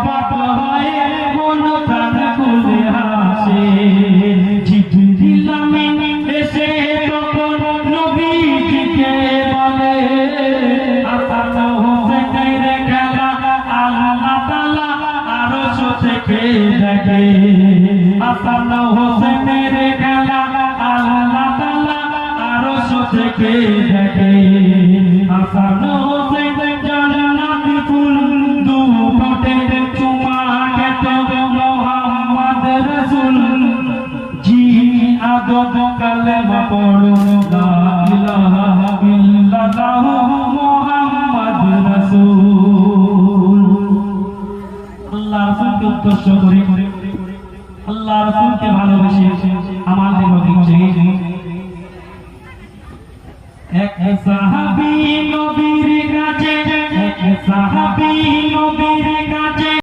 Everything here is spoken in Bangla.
অবাক হয় মন প্রাণ খুলে হাসে জিবরিল আমিন এসে তখন নবীজিকে বলে হাসান হোসেনের খেলা আল্লাহ তাআলা আরশ থেকে দেখে হাসান হোসেনের খেলা আল্লাহ তাআলা আরশ থেকে দেখে হাসান হোসেন জান্নাতি ফুল দুটোতে চুমা খেতে মুহাম্মদ রাসূল জি আদব কালেমা পড়ো লা ইলাহা ইল্লাল্লাহ মুহাম্মদ রাসূল আল্লাহ রাসূলকে উদ্দেশ্য করে আল্লাহ রাসূলকে ভালোবেসে আমার দেহ দিচ্ছে এক সাহাবী নবীর কাছে এক সাহাবী